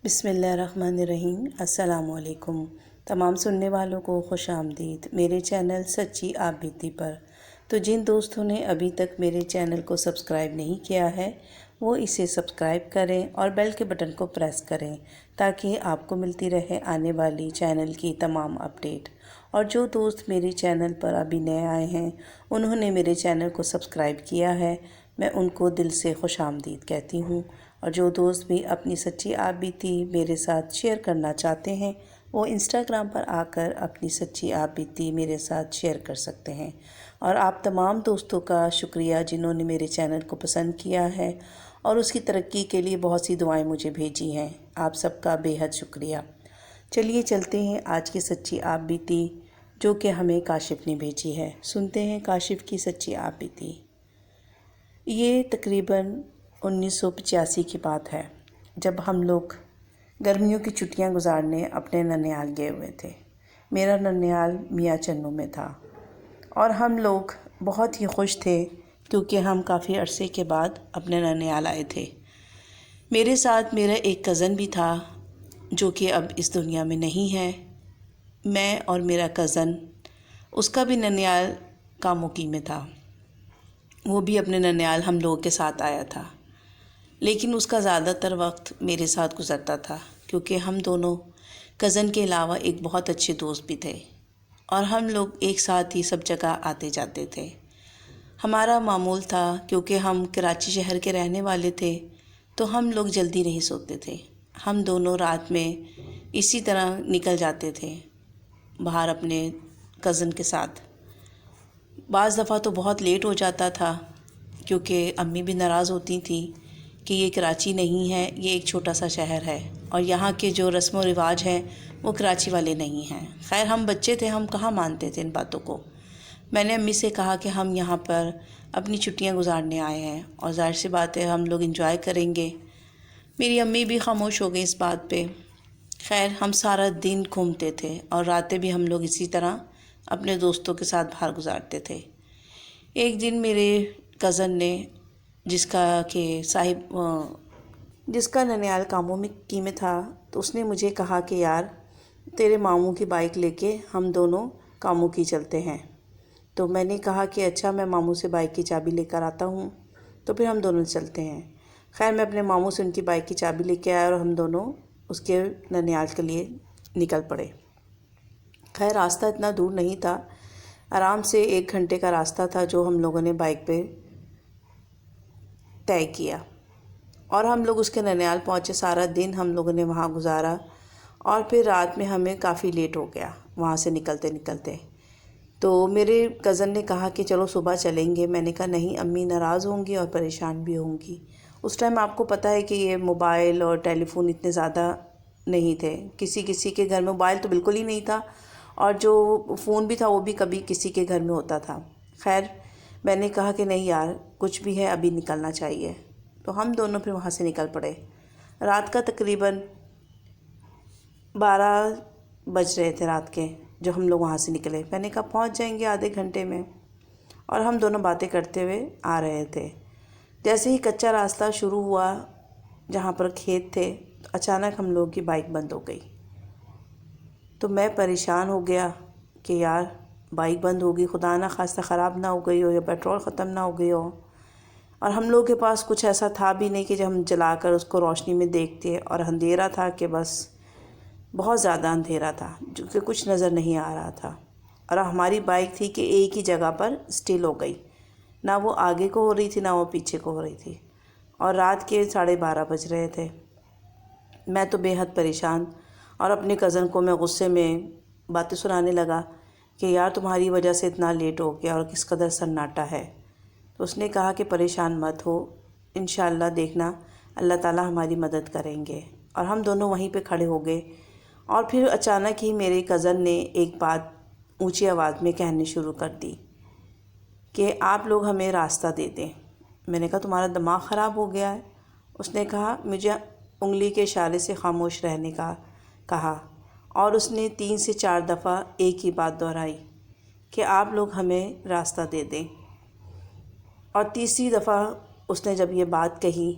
بسم اللہ الرحمن الرحیم۔ السلام علیکم تمام سننے والوں کو خوش آمدید میرے چینل سچی آپ بیتی پر۔ تو جن دوستوں نے ابھی تک میرے چینل کو سبسکرائب نہیں کیا ہے وہ اسے سبسکرائب کریں اور بیل کے بٹن کو پریس کریں تاکہ آپ کو ملتی رہے آنے والی چینل کی تمام اپڈیٹ۔ اور جو دوست میرے چینل پر ابھی نئے آئے ہیں انہوں نے میرے چینل کو سبسکرائب کیا ہے، میں ان کو دل سے خوش آمدید کہتی ہوں۔ اور جو دوست بھی اپنی سچی آپ بیتی میرے ساتھ شیئر کرنا چاہتے ہیں وہ انسٹاگرام پر آ کر اپنی سچی آپ بیتی میرے ساتھ شیئر کر سکتے ہیں۔ اور آپ تمام دوستوں کا شکریہ جنہوں نے میرے چینل کو پسند کیا ہے اور اس کی ترقی کے لیے بہت سی دعائیں مجھے بھیجی ہیں، آپ سب کا بے حد شکریہ۔ چلیے چلتے ہیں آج کی سچی آپ بیتی جو کہ ہمیں کاشف نے بھیجی ہے، سنتے ہیں کاشف کی سچی آپ بیتی۔ یہ تقریباً 1985 کی بات ہے جب ہم لوگ گرمیوں کی چھٹیاں گزارنے اپنے ننیال گئے ہوئے تھے۔ میرا ننیال میاں چنوں میں تھا اور ہم لوگ بہت ہی خوش تھے کیونکہ ہم کافی عرصے کے بعد اپنے ننیال آئے تھے۔ میرے ساتھ میرا ایک کزن بھی تھا جو کہ اب اس دنیا میں نہیں ہے۔ میں اور میرا کزن، اس کا بھی ننیال کاموکی میں تھا، وہ بھی اپنے ننیال ہم لوگوں کے ساتھ آیا تھا، لیکن اس کا زیادہ تر وقت میرے ساتھ گزرتا تھا کیونکہ ہم دونوں کزن کے علاوہ ایک بہت اچھے دوست بھی تھے اور ہم لوگ ایک ساتھ ہی سب جگہ آتے جاتے تھے۔ ہمارا معمول تھا کیونکہ ہم کراچی شہر کے رہنے والے تھے تو ہم لوگ جلدی نہیں سوتے تھے، ہم دونوں رات میں اسی طرح نکل جاتے تھے باہر اپنے کزن کے ساتھ۔ بعض دفعہ تو بہت لیٹ ہو جاتا تھا کیونکہ امی بھی ناراض ہوتی تھیں کہ یہ کراچی نہیں ہے، یہ ایک چھوٹا سا شہر ہے اور یہاں کے جو رسم و رواج ہیں وہ کراچی والے نہیں ہیں۔ خیر ہم بچے تھے، ہم کہاں مانتے تھے ان باتوں کو۔ میں نے امی سے کہا کہ ہم یہاں پر اپنی چھٹیاں گزارنے آئے ہیں اور ظاہر سی بات ہے ہم لوگ انجوائے کریں گے۔ میری امی بھی خاموش ہو گئی اس بات پہ۔ خیر ہم سارا دن گھومتے تھے اور راتیں بھی ہم لوگ اسی طرح اپنے دوستوں کے ساتھ باہر گزارتے تھے۔ ایک دن میرے کزن نے جس کا ننیال کاموکی میں تھا تو اس نے مجھے کہا کہ یار تیرے ماموں کی بائک لے کے ہم دونوں کاموکی چلتے ہیں۔ تو میں نے کہا کہ اچھا، میں ماموں سے بائک کی چابی لے کر آتا ہوں تو پھر ہم دونوں چلتے ہیں۔ خیر میں اپنے ماموں سے ان کی بائک کی چابی لے کے آیا اور ہم دونوں اس کے ننیال کے لیے نکل پڑے۔ خیر راستہ اتنا دور نہیں تھا، آرام سے 1 گھنٹے کا راستہ تھا جو ہم لوگوں نے بائک پہ طے کیا اور ہم لوگ اس کے ننیال پہنچے۔ سارا دن ہم لوگوں نے وہاں گزارا اور پھر رات میں ہمیں کافی لیٹ ہو گیا وہاں سے نکلتے۔ تو میرے کزن نے کہا کہ چلو صبح چلیں گے۔ میں نے کہا نہیں، امی ناراض ہوں گی اور پریشان بھی ہوں گی۔ اس ٹائم آپ کو پتہ ہے کہ یہ موبائل اور ٹیلی فون اتنے زیادہ نہیں تھے، کسی کے گھر میں موبائل تو بالکل ہی نہیں تھا اور جو فون بھی تھا وہ بھی کبھی کسی کے گھر میں ہوتا تھا۔ خیر میں نے کہا کہ نہیں یار کچھ بھی ہے ابھی نکلنا چاہیے، تو ہم دونوں پھر وہاں سے نکل پڑے۔ رات کا تقریباً 12 بج رہے تھے رات کے جو ہم لوگ وہاں سے نکلے۔ میں نے کہا پہنچ جائیں گے آدھے گھنٹے میں، اور ہم دونوں باتیں کرتے ہوئے آ رہے تھے۔ جیسے ہی کچا راستہ شروع ہوا جہاں پر کھیت تھے اچانک ہم لوگوں کی بائک بند ہو گئی۔ تو میں پریشان ہو گیا کہ یار بائک بند ہوگی، خدا نہ خواستہ خراب نہ ہو گئی ہو یا پیٹرول ختم نہ ہو گئی ہو۔ اور ہم لوگوں کے پاس کچھ ایسا تھا بھی نہیں کہ جب ہم جلا کر اس کو روشنی میں دیکھتے، اور اندھیرا تھا کہ بس بہت زیادہ اندھیرا تھا جو کہ کچھ نظر نہیں آ رہا تھا، اور ہماری بائک تھی کہ ایک ہی جگہ پر اسٹل ہو گئی، نہ وہ آگے کو ہو رہی تھی نہ وہ پیچھے کو ہو رہی تھی، اور رات کے 12:30 بج رہے تھے۔ میں تو بے حد پریشان اور اپنے کزن کو میں غصے میں باتیں سنانے لگا کہ یار تمہاری وجہ سے اتنا لیٹ ہو گیا اور کس قدر سناٹا ہے۔ تو اس نے کہا کہ پریشان مت ہو، انشاءاللہ دیکھنا اللہ تعالیٰ ہماری مدد کریں گے۔ اور ہم دونوں وہیں پہ کھڑے ہو گئے، اور پھر اچانک ہی میرے کزن نے ایک بات اونچی آواز میں کہنے شروع کر دی کہ آپ لوگ ہمیں راستہ دے دیں۔ میں نے کہا تمہارا دماغ خراب ہو گیا ہے؟ اس نے کہا مجھے انگلی کے اشارے سے خاموش رہنے کا کہا، اور اس نے 3 سے 4 دفعہ ایک ہی بات دہرائی کہ آپ لوگ ہمیں راستہ دے دیں۔ اور تیسری دفعہ اس نے جب یہ بات کہی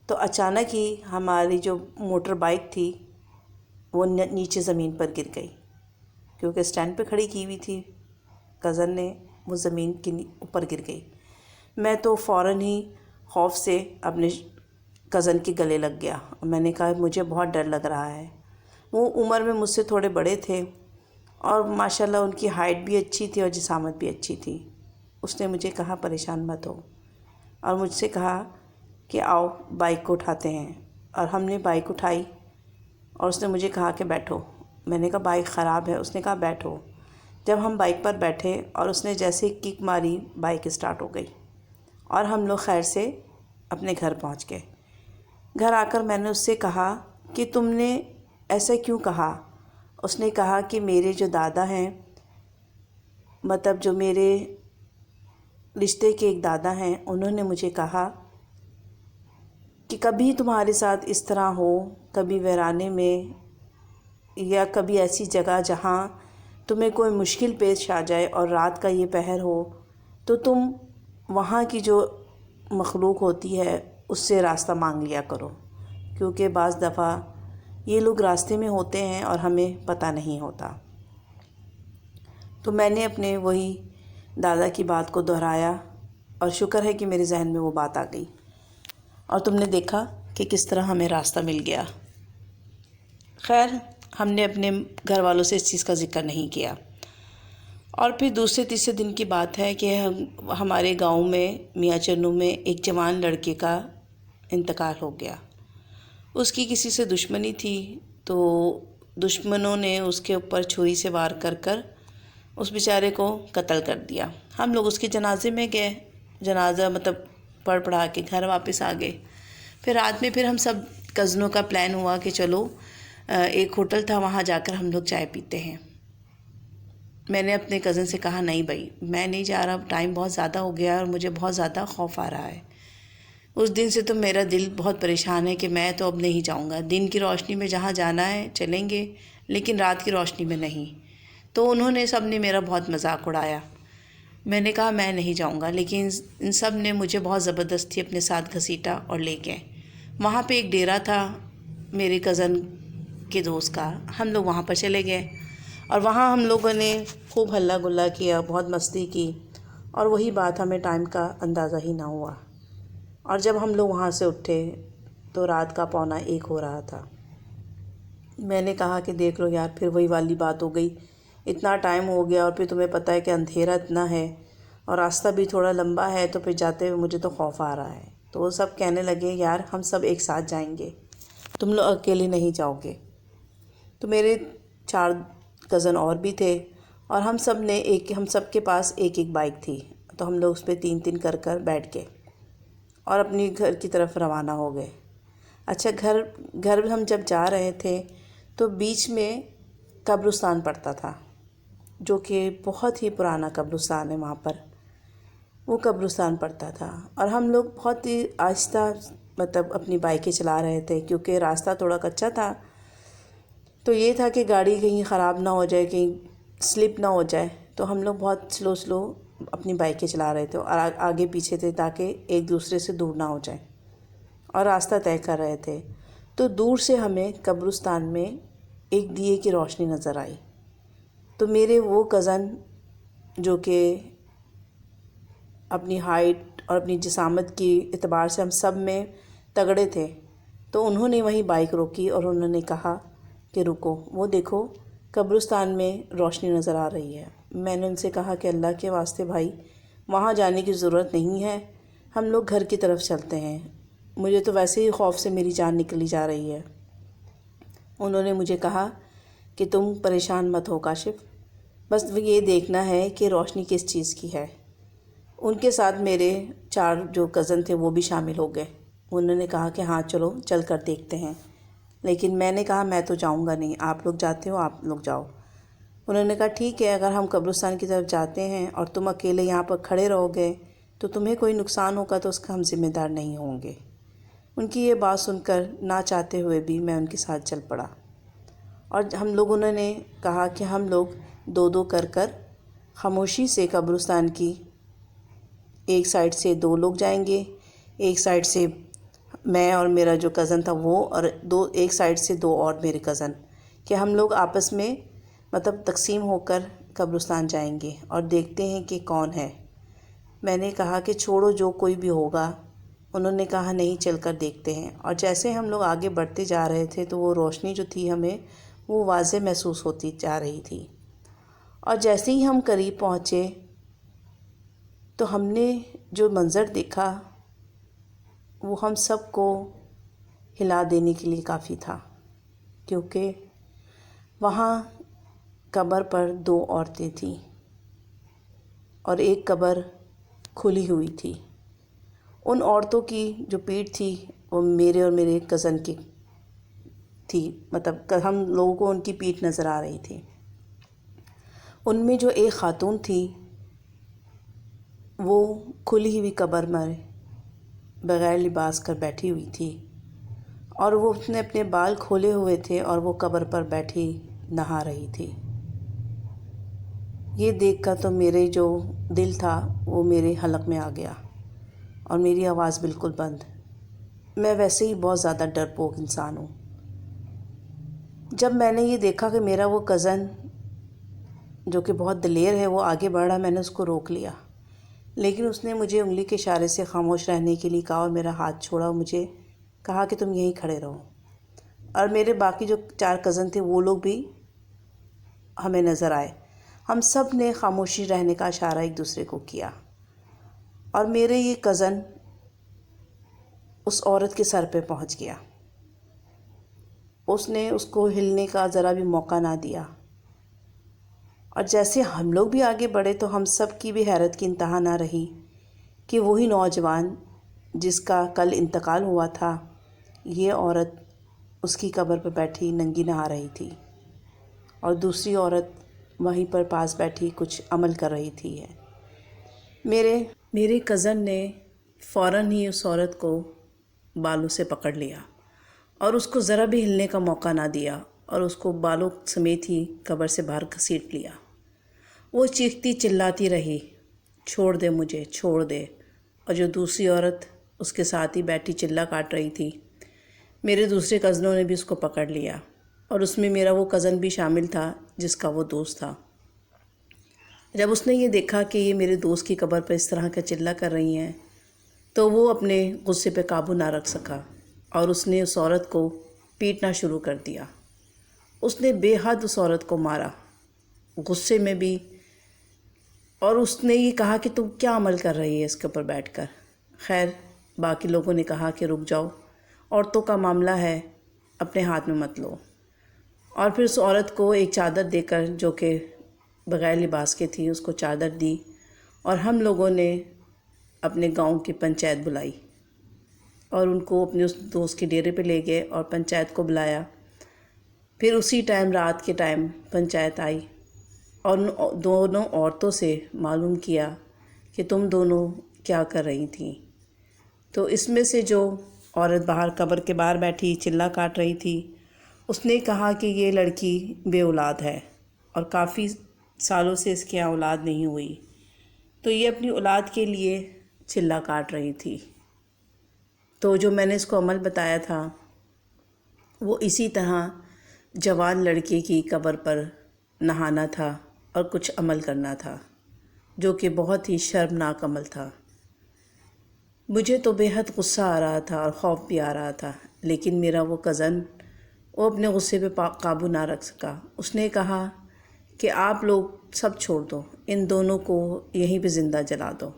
تو اچانک ہی ہماری جو موٹر بائک تھی وہ نیچے زمین پر گر گئی، کیونکہ اسٹینڈ پہ کھڑی کی ہوئی تھی کزن نے، وہ زمین کے اوپر گر گئی۔ میں تو فوراً ہی خوف سے اپنے کزن کے گلے لگ گیا، اور میں نے کہا مجھے بہت ڈر لگ رہا ہے۔ وہ عمر میں مجھ سے تھوڑے بڑے تھے اور ماشاءاللہ ان کی ہائٹ بھی اچھی تھی اور جسامت بھی اچھی تھی۔ اس نے مجھے کہا پریشان مت ہو، اور مجھ سے کہا کہ آؤ بائک کو اٹھاتے ہیں، اور ہم نے بائک اٹھائی اور اس نے مجھے کہا کہ بیٹھو۔ میں نے کہا بائک خراب ہے، اس نے کہا بیٹھو۔ جب ہم بائک پر بیٹھے اور اس نے جیسے کک ماری، بائک اسٹارٹ ہو گئی اور ہم لوگ خیر سے اپنے گھر پہنچ گئے۔ گھر آ کر میں نے اس سے کہا کہ تم نے ایسا کیوں کہا؟ اس نے کہا کہ میرے جو دادا ہیں، مطلب جو میرے رشتے کے ایک دادا ہیں، انہوں نے مجھے کہا کہ کبھی تمہارے ساتھ اس طرح ہو، کبھی ویرانے میں یا کبھی ایسی جگہ جہاں تمہیں کوئی مشکل پیش آ جائے اور رات کا یہ پہر ہو، تو تم وہاں کی جو مخلوق ہوتی ہے اس سے راستہ مانگ لیا کرو، کیونکہ بعض دفعہ یہ لوگ راستے میں ہوتے ہیں اور ہمیں پتہ نہیں ہوتا۔ تو میں نے اپنے وہی دادا کی بات کو دہرایا، اور شکر ہے کہ میرے ذہن میں وہ بات آ گئی، اور تم نے دیکھا کہ کس طرح ہمیں راستہ مل گیا۔ خیر، ہم نے اپنے گھر والوں سے اس چیز کا ذکر نہیں کیا۔ اور پھر دوسرے تیسرے دن کی بات ہے کہ ہمارے گاؤں میں میاں چنو میں ایک جوان لڑکے کا انتقال ہو گیا۔ اس کی کسی سے دشمنی تھی، تو دشمنوں نے اس کے اوپر چھری سے وار کر کر اس بیچارے کو قتل کر دیا۔ ہم لوگ اس کے جنازے میں گئے، جنازہ مطلب پڑھا کے گھر واپس آ گئے۔ پھر رات میں پھر ہم سب کزنوں کا پلان ہوا کہ چلو ایک ہوٹل تھا، وہاں جا کر ہم لوگ چائے پیتے ہیں۔ میں نے اپنے کزن سے کہا نہیں بھائی میں نہیں جا رہا، ٹائم بہت زیادہ ہو گیا اور مجھے بہت زیادہ خوف آ رہا ہے۔ اس دن سے تو میرا دل بہت پریشان ہے کہ میں تو اب نہیں جاؤں گا، دن کی روشنی میں جہاں جانا ہے چلیں گے، لیکن رات کی روشنی میں نہیں۔ تو انہوں نے سب نے میرا بہت مذاق اڑایا۔ میں نے کہا میں نہیں جاؤں گا، لیکن ان سب نے مجھے بہت زبردستی اپنے ساتھ گھسیٹا اور لے گئے۔ وہاں پہ ایک ڈیرا تھا میرے کزن کے دوست کا، ہم لوگ وہاں پر چلے گئے، اور وہاں ہم لوگوں نے خوب ہلا گلا کیا، بہت مستی کی، اور وہی بات ہمیں ٹائم کا اندازہ ہی نہ ہوا۔ اور جب ہم لوگ وہاں سے اٹھے تو رات کا 12:45 ہو رہا تھا۔ میں نے کہا کہ دیکھ لو یار، پھر وہی والی بات ہو گئی، اتنا ٹائم ہو گیا اور پھر تمہیں پتہ ہے کہ اندھیرا اتنا ہے اور راستہ بھی تھوڑا لمبا ہے، تو پھر جاتے ہوئے مجھے تو خوف آ رہا ہے۔ تو وہ سب کہنے لگے یار ہم سب ایک ساتھ جائیں گے، تم لوگ اکیلے نہیں جاؤ گے۔ تو میرے 4 کزن اور بھی تھے، اور ہم سب کے پاس ایک ایک بائک تھی، تو ہم لوگ اس پہ 3 کر کر بیٹھ گئے اور اپنی گھر کی طرف روانہ ہو گئے۔ اچھا، گھر ہم جب جا رہے تھے تو بیچ میں قبرستان پڑتا تھا، جو کہ بہت ہی پرانا قبرستان ہے وہاں پر، وہ قبرستان پڑتا تھا، اور ہم لوگ بہت ہی آہستہ مطلب اپنی بائکیں چلا رہے تھے، کیونکہ راستہ تھوڑا کچا تھا، تو یہ تھا کہ گاڑی کہیں خراب نہ ہو جائے، کہیں سلپ نہ ہو جائے، تو ہم لوگ بہت سلو اپنی بائکیں چلا رہے تھے اور آگے پیچھے تھے تاکہ ایک دوسرے سے دور نہ ہو جائیں، اور راستہ طے کر رہے تھے۔ تو دور سے ہمیں قبرستان میں ایک دیے کی روشنی نظر آئی۔ تو میرے وہ کزن جو کہ اپنی ہائٹ اور اپنی جسامت کی اعتبار سے ہم سب میں تگڑے تھے، تو انہوں نے وہیں بائک روکی اور انہوں نے کہا کہ رکو، وہ دیکھو قبرستان میں روشنی نظر آ رہی ہے۔ میں نے ان سے کہا کہ اللہ کے واسطے بھائی وہاں جانے کی ضرورت نہیں ہے، ہم لوگ گھر کی طرف چلتے ہیں، مجھے تو ویسے ہی خوف سے میری جان نکلی جا رہی ہے۔ انہوں نے مجھے کہا کہ تم پریشان مت ہو کاشف، بس یہ دیکھنا ہے کہ روشنی کس چیز کی ہے۔ ان کے ساتھ میرے 4 جو کزن تھے وہ بھی شامل ہو گئے۔ انہوں نے کہا کہ ہاں چلو چل کر دیکھتے ہیں، لیکن میں نے کہا میں تو جاؤں گا نہیں، آپ لوگ جاتے ہو آپ لوگ جاؤ۔ انہوں نے کہا ٹھیک ہے، اگر ہم قبرستان کی طرف جاتے ہیں اور تم اکیلے یہاں پر کھڑے رہو گے تو تمہیں کوئی نقصان ہوگا تو اس کا ہم ذمہ دار نہیں ہوں گے۔ ان کی یہ بات سن کر نہ چاہتے ہوئے بھی میں ان کے ساتھ چل پڑا، اور ہم لوگوں نے کہا کہ ہم لوگ 2 کر کر خاموشی سے قبرستان کی ایک سائڈ سے 2 لوگ جائیں گے، ایک سائڈ سے میں اور میرا جو کزن تھا وہ، اور ایک سائڈ سے 2 اور میرے کزن، کہ ہم لوگ آپس میں مطلب تقسیم ہو کر قبرستان جائیں گے اور دیکھتے ہیں کہ کون ہے۔ میں نے کہا کہ چھوڑو جو کوئی بھی ہوگا۔ انہوں نے کہا نہیں، چل کر دیکھتے ہیں۔ اور جیسے ہم لوگ آگے بڑھتے جا رہے تھے تو وہ روشنی جو تھی ہمیں وہ واضح محسوس ہوتی جا رہی تھی، اور جیسے ہی ہم قریب پہنچے تو ہم نے جو منظر دیکھا وہ ہم سب کو ہلا دینے کے لیے کافی تھا، کیونکہ وہاں قبر پر 2 عورتیں تھیں اور ایک قبر کھلی ہوئی تھی۔ ان عورتوں کی جو پیٹھ تھی وہ میرے اور میرے کزن کی تھی، مطلب ہم لوگوں کو ان کی پیٹھ نظر آ رہی تھی۔ ان میں جو ایک خاتون تھی وہ کھلی ہوئی قبر میں بغیر لباس کر بیٹھی ہوئی تھی، اور وہ اس نے اپنے بال کھولے ہوئے تھے اور وہ قبر پر بیٹھی نہا رہی تھی۔ یہ دیکھ کر تو میرے جو دل تھا وہ میرے حلق میں آ گیا اور میری آواز بالکل بند۔ میں ویسے ہی بہت زیادہ ڈرپوک انسان ہوں۔ جب میں نے یہ دیکھا کہ میرا وہ کزن جو کہ بہت دلیر ہے وہ آگے بڑھ رہا، میں نے اس کو روک لیا، لیکن اس نے مجھے انگلی کے اشارے سے خاموش رہنے کے لیے کہا اور میرا ہاتھ چھوڑا اور مجھے کہا کہ تم یہیں کھڑے رہو۔ اور میرے باقی جو 4 کزن تھے وہ لوگ بھی ہمیں نظر آئے۔ ہم سب نے خاموشی رہنے کا اشارہ ایک دوسرے کو کیا، اور میرے یہ کزن اس عورت کے سر پہ پہنچ گیا۔ اس نے اس کو ہلنے کا ذرا بھی موقع نہ دیا، اور جیسے ہم لوگ بھی آگے بڑھے تو ہم سب کی بھی حیرت کی انتہا نہ رہی کہ وہی نوجوان جس کا کل انتقال ہوا تھا، یہ عورت اس کی قبر پہ بیٹھی ننگی نہا رہی تھی، اور دوسری عورت وہیں پر پاس بیٹھی کچھ عمل کر رہی تھی۔ میرے کزن نے فوراً ہی اس عورت کو بالوں سے پکڑ لیا اور اس کو ذرا بھی ہلنے کا موقع نہ دیا، اور اس کو بالوں سمیت ہی قبر سے باہر گھسیٹ لیا۔ وہ چیختی چلاتی رہی، چھوڑ دے مجھے، چھوڑ دے۔ اور جو دوسری عورت اس کے ساتھ ہی بیٹھی چلا کاٹ رہی تھی، میرے دوسرے کزنوں نے بھی اس کو پکڑ لیا، اور اس میں میرا وہ کزن بھی شامل تھا جس کا وہ دوست تھا۔ جب اس نے یہ دیکھا کہ یہ میرے دوست کی قبر پر اس طرح کا چلا کر رہی ہیں تو وہ اپنے غصے پہ قابو نہ رکھ سکا، اور اس نے اس عورت کو پیٹنا شروع کر دیا۔ اس نے بے حد اس عورت کو مارا، غصے میں بھی، اور اس نے یہ کہا کہ تم کیا عمل کر رہی ہے اس کے اوپر بیٹھ کر۔ خیر باقی لوگوں نے کہا کہ رک جاؤ، عورتوں کا معاملہ ہے، اپنے ہاتھ میں مت لو۔ اور پھر اس عورت کو ایک چادر دے کر، جو کہ بغیر لباس کے تھی، اس کو چادر دی، اور ہم لوگوں نے اپنے گاؤں کی پنچایت بلائی اور ان کو اپنے اس دوست کے ڈیرے پہ لے گئے اور پنچایت کو بلایا۔ پھر اسی ٹائم، رات کے ٹائم پنچایت آئی اور ان دونوں عورتوں سے معلوم کیا کہ تم دونوں کیا کر رہی تھیں۔ تو اس میں سے جو عورت باہر قبر کے باہر بیٹھی چلا کاٹ رہی تھی، اس نے کہا کہ یہ لڑکی بے اولاد ہے اور کافی سالوں سے اس کی اولاد نہیں ہوئی، تو یہ اپنی اولاد کے لیے چلا کاٹ رہی تھی۔ تو جو میں نے اس کو عمل بتایا تھا وہ اسی طرح جوان لڑکے کی قبر پر نہانا تھا اور کچھ عمل کرنا تھا، جو کہ بہت ہی شرمناک عمل تھا۔ مجھے تو بے حد غصہ آ رہا تھا اور خوف بھی آ رہا تھا، لیکن میرا وہ کزن وہ اپنے غصے پہ قابو نہ رکھ سکا۔ اس نے کہا کہ آپ لوگ سب چھوڑ دو، ان دونوں کو یہیں پہ زندہ جلا دو۔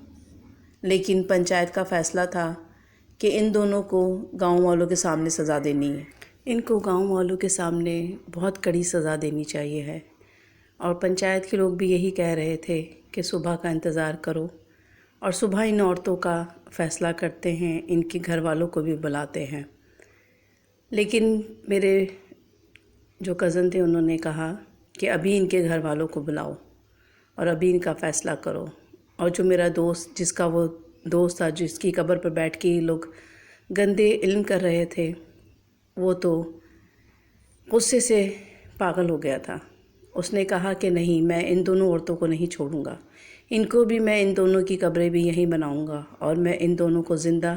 لیکن پنچایت کا فیصلہ تھا کہ ان دونوں کو گاؤں والوں کے سامنے سزا دینی ہے، ان کو گاؤں والوں کے سامنے بہت کڑی سزا دینی چاہیے ہے۔ اور پنچایت کے لوگ بھی یہی کہہ رہے تھے کہ صبح کا انتظار کرو، اور صبح ان عورتوں کا فیصلہ کرتے ہیں، ان کے گھر والوں کو بھی بلاتے ہیں۔ لیکن میرے جو کزن تھے انہوں نے کہا کہ ابھی ان کے گھر والوں کو بلاؤ اور ابھی ان کا فیصلہ کرو۔ اور جو میرا دوست، جس کا وہ دوست تھا جس کی قبر پر بیٹھ کے یہ لوگ گندے علم کر رہے تھے، وہ تو غصے سے پاگل ہو گیا تھا۔ اس نے کہا کہ نہیں، میں ان دونوں عورتوں کو نہیں چھوڑوں گا، ان کو بھی، میں ان دونوں کی قبریں بھی یہیں بناؤں گا، اور میں ان دونوں کو زندہ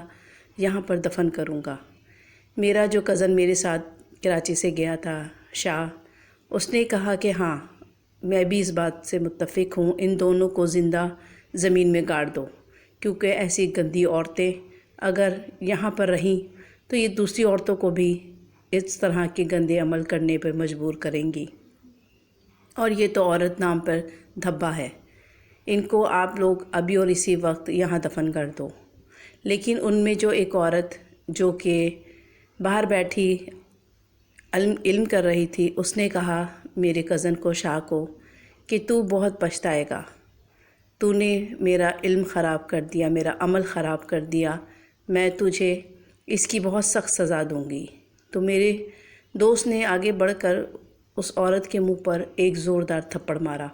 یہاں پر دفن کروں گا۔ میرا جو کزن میرے ساتھ کراچی سے گیا تھا شاہ، اس نے کہا کہ ہاں میں بھی اس بات سے متفق ہوں، ان دونوں کو زندہ زمین میں گاڑ دو، کیونکہ ایسی گندی عورتیں اگر یہاں پر رہیں تو یہ دوسری عورتوں کو بھی اس طرح کے گندے عمل کرنے پر مجبور کریں گی، اور یہ تو عورت نام پر دھبا ہے، ان کو آپ لوگ ابھی اور اسی وقت یہاں دفن کر دو۔ لیکن ان میں جو ایک عورت جو کہ باہر بیٹھی علم کر رہی تھی، اس نے کہا میرے کزن کو، شاہ کو، کہ تو بہت پچھتائے گا، تو نے میرا علم خراب کر دیا، میرا عمل خراب کر دیا، میں تجھے اس کی بہت سخت سزا دوں گی۔ تو میرے دوست نے آگے بڑھ کر اس عورت کے منہ پر ایک زوردار تھپڑ مارا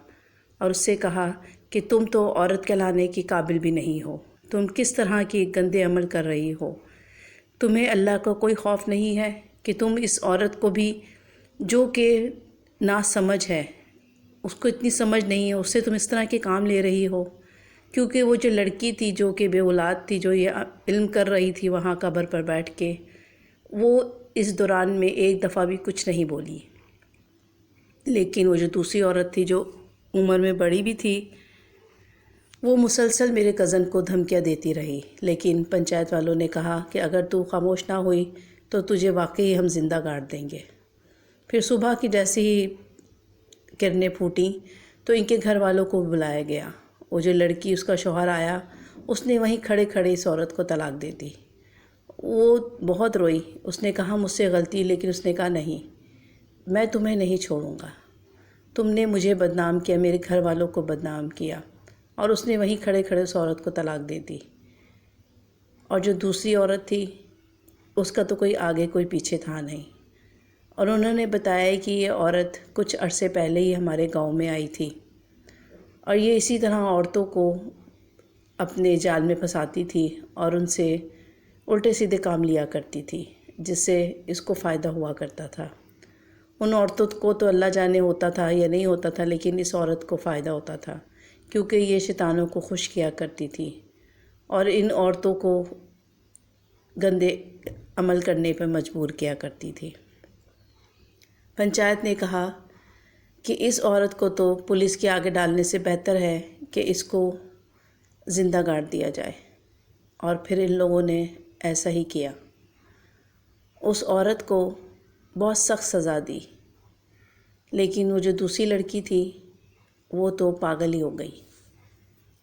اور اس سے کہا کہ تم تو عورت کہلانے کی قابل بھی نہیں ہو، تم کس طرح کی گندے عمل کر رہی ہو، تمہیں اللہ کا کوئی خوف نہیں ہے کہ تم اس عورت کو بھی جو کہ ناسمجھ ہے، اس کو اتنی سمجھ نہیں ہے، اس سے تم اس طرح کے کام لے رہی ہو۔ کیونکہ وہ جو لڑکی تھی جو کہ بے اولاد تھی، جو یہ علم کر رہی تھی وہاں قبر پر بیٹھ کے، وہ اس دوران میں ایک دفعہ بھی کچھ نہیں بولی۔ لیکن وہ جو دوسری عورت تھی جو عمر میں بڑی بھی تھی، وہ مسلسل میرے کزن کو دھمکیاں دیتی رہی، لیکن پنچایت والوں نے کہا کہ اگر تو خاموش نہ ہوئی تو تجھے واقعی ہم زندہ گاڑ دیں گے۔ پھر صبح کی جیسے ہی کرنیں پھوٹیں تو ان کے گھر والوں کو بلایا گیا۔ وہ جو لڑکی، اس کا شوہر آیا، اس نے وہیں کھڑے کھڑے اس عورت کو طلاق دے دی۔ وہ بہت روئی، اس نے کہا مجھ سے غلطی، لیکن اس نے کہا نہیں، میں تمہیں نہیں چھوڑوں گا، تم نے مجھے بدنام کیا، میرے گھر والوں کو بدنام کیا، اور اس نے وہیں کھڑے کھڑے اس عورت کو طلاق دے دی۔ اور جو دوسری عورت تھی، اس کا تو کوئی آگے کوئی پیچھے تھا نہیں، اور انہوں نے بتایا کہ یہ عورت کچھ عرصے پہلے ہی ہمارے گاؤں میں آئی تھی، اور یہ اسی طرح عورتوں کو اپنے جال میں پھنساتی تھی اور ان سے الٹے سیدھے کام لیا کرتی تھی، جس سے اس کو فائدہ ہوا کرتا تھا۔ ان عورتوں کو تو اللہ جانے ہوتا تھا یا نہیں ہوتا تھا، لیکن اس عورت کو فائدہ ہوتا تھا، کیونکہ یہ شیطانوں کو خوش کیا کرتی تھی اور ان عورتوں کو گندے عمل کرنے پر مجبور کیا کرتی تھی۔ پنچایت نے کہا کہ اس عورت کو تو پولیس کے آگے ڈالنے سے بہتر ہے کہ اس کو زندہ گاڑ دیا جائے، اور پھر ان لوگوں نے ایسا ہی کیا۔ اس عورت کو بہت سخت سزا دی، لیکن وہ جو دوسری لڑکی تھی وہ تو پاگل ہی ہو گئی،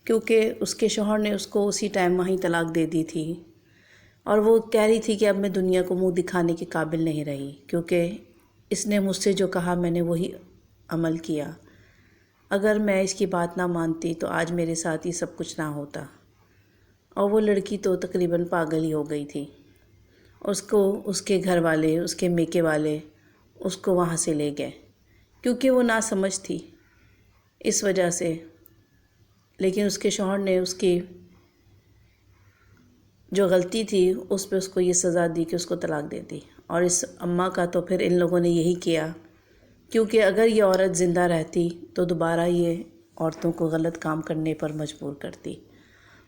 کیونکہ اس کے شوہر نے اس کو اسی ٹائم وہیں طلاق دے دی تھی، اور وہ کہہ رہی تھی کہ اب میں دنیا کو منہ دکھانے کے قابل نہیں رہی، کیونکہ اس نے مجھ سے جو کہا میں نے وہی عمل کیا۔ اگر میں اس کی بات نہ مانتی تو آج میرے ساتھ یہ سب کچھ نہ ہوتا۔ اور وہ لڑکی تو تقریباً پاگل ہی ہو گئی تھی۔ اس کو اس کے گھر والے، اس کے میکے والے اس کو وہاں سے لے گئے، کیونکہ وہ ناسمجھ تھی اس وجہ سے۔ لیکن اس کے شوہر نے اس کی جو غلطی تھی اس پہ اس کو یہ سزا دی کہ اس کو طلاق دے دی۔ اور اس اماں کا تو پھر ان لوگوں نے یہی کیا، کیونکہ اگر یہ عورت زندہ رہتی تو دوبارہ یہ عورتوں کو غلط کام کرنے پر مجبور کرتی،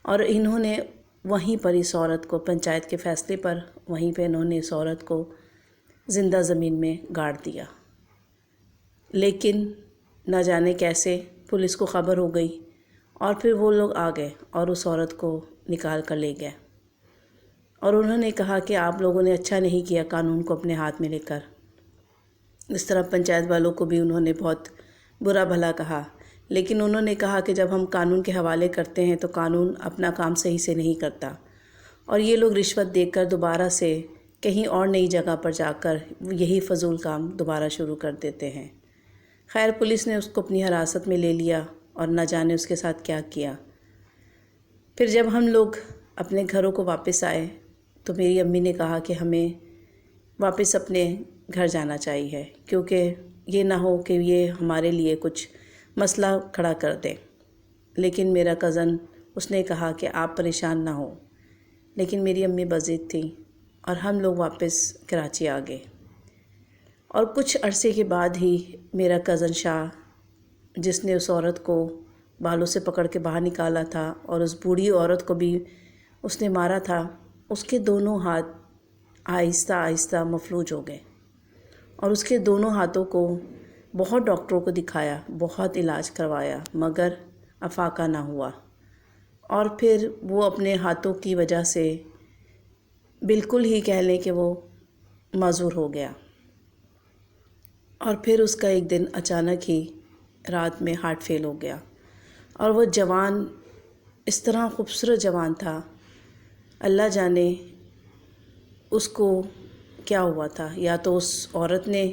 اور انہوں نے وہیں پر اس عورت کو، پنچایت کے فیصلے پر، وہیں پہ انہوں نے اس عورت کو زندہ زمین میں گاڑ دیا۔ لیکن نہ جانے کیسے پولیس کو خبر ہو گئی، اور پھر وہ لوگ آ گئے اور اس عورت کو نکال کر لے گئے، اور انہوں نے کہا کہ آپ لوگوں نے اچھا نہیں کیا قانون کو اپنے ہاتھ میں لے کر۔ اس طرح پنچایت والوں کو بھی انہوں نے بہت برا بھلا کہا، لیکن انہوں نے کہا کہ جب ہم قانون کے حوالے کرتے ہیں تو قانون اپنا کام صحیح سے نہیں کرتا، اور یہ لوگ رشوت دے کر دوبارہ سے کہیں اور نئی جگہ پر جا کر یہی فضول کام دوبارہ شروع کر دیتے ہیں۔ خیر پولیس نے اس کو اپنی حراست میں لے لیا اور نہ جانے اس کے ساتھ کیا کیا۔ پھر جب ہم لوگ اپنے گھروں کو واپس آئے تو میری امی نے کہا کہ ہمیں واپس اپنے گھر جانا چاہیے، کیونکہ یہ نہ ہو کہ یہ ہمارے لیے کچھ مسئلہ کھڑا کر دیں۔ لیکن میرا کزن، اس نے کہا کہ آپ پریشان نہ ہوں، لیکن میری امی بضد تھی اور ہم لوگ واپس کراچی آ گئے۔ اور کچھ عرصے کے بعد ہی میرا کزن شاہ، جس نے اس عورت کو بالوں سے پکڑ کے باہر نکالا تھا اور اس بوڑھی عورت کو بھی اس نے مارا تھا، اس کے دونوں ہاتھ آہستہ آہستہ مفلوج ہو گئے، اور اس کے دونوں ہاتھوں کو بہت ڈاکٹروں کو دکھایا، بہت علاج کروایا، مگر افاقہ نہ ہوا۔ اور پھر وہ اپنے ہاتھوں کی وجہ سے بالکل ہی کہہ لیں کہ وہ معذور ہو گیا۔ اور پھر اس کا ایک دن اچانک ہی رات میں ہارٹ فیل ہو گیا، اور وہ جوان اس طرح خوبصورت جوان تھا، اللہ جانے اس کو کیا ہوا تھا۔ یا تو اس عورت نے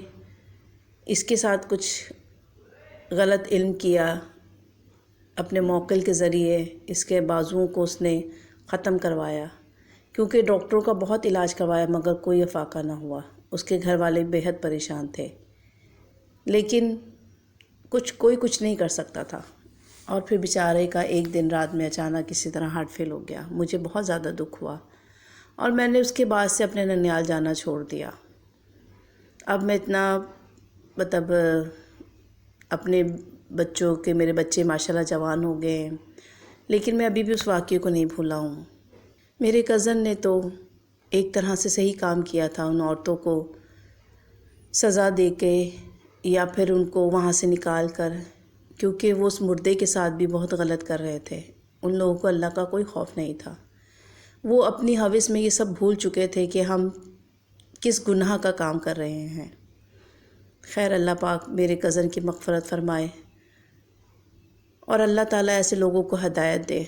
اس کے ساتھ کچھ غلط علم کیا، اپنے موکل کے ذریعے اس کے بازوؤں کو اس نے ختم کروایا، کیونکہ ڈاکٹروں کا بہت علاج کروایا مگر کوئی افاقہ نہ ہوا۔ اس کے گھر والے بے حد پریشان تھے، لیکن کوئی کچھ نہیں کر سکتا تھا۔ اور پھر بیچارے کا ایک دن رات میں اچانک کسی طرح ہارٹ فیل ہو گیا۔ مجھے بہت زیادہ دکھ ہوا، اور میں نے اس کے بعد سے اپنے ننیال جانا چھوڑ دیا۔ اب میں اتنا اپنے بچوں کے، میرے بچے ماشاءاللہ جوان ہو گئے ہیں، لیکن میں ابھی بھی اس واقعے کو نہیں بھولا ہوں۔ میرے کزن نے تو ایک طرح سے صحیح کام کیا تھا، ان عورتوں کو سزا دے کے یا پھر ان کو وہاں سے نکال کر، کیونکہ وہ اس مردے کے ساتھ بھی بہت غلط کر رہے تھے۔ ان لوگوں کو اللہ کا کوئی خوف نہیں تھا، وہ اپنی ہوس میں یہ سب بھول چکے تھے کہ ہم کس گناہ کا کام کر رہے ہیں۔ خیر، اللہ پاک میرے کزن کی مغفرت فرمائے، اور اللہ تعالیٰ ایسے لوگوں کو ہدایت دے،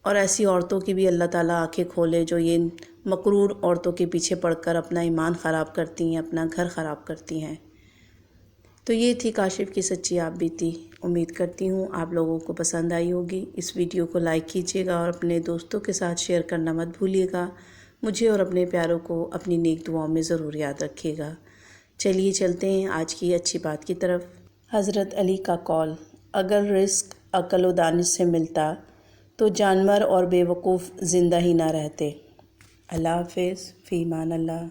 اور ایسی عورتوں کی بھی اللہ تعالیٰ آنکھیں کھولے جو یہ مکرور عورتوں کے پیچھے پڑ کر اپنا ایمان خراب کرتی ہیں، اپنا گھر خراب کرتی ہیں۔ تو یہ تھی کاشف کی سچی آپ بیتی۔ امید کرتی ہوں آپ لوگوں کو پسند آئی ہوگی۔ اس ویڈیو کو لائک کیجیے گا اور اپنے دوستوں کے ساتھ شیئر کرنا مت بھولیے گا۔ مجھے اور اپنے پیاروں کو اپنی نیک دعاؤں میں ضرور یاد رکھیے گا۔ چلیے چلتے ہیں آج کی اچھی بات کی طرف۔ حضرت علی کا قول: اگر رزق عقل و دانش سے ملتا تو جانور اور بے وقوف زندہ ہی نہ رہتے۔ اللہ حافظ، فی امان اللہ۔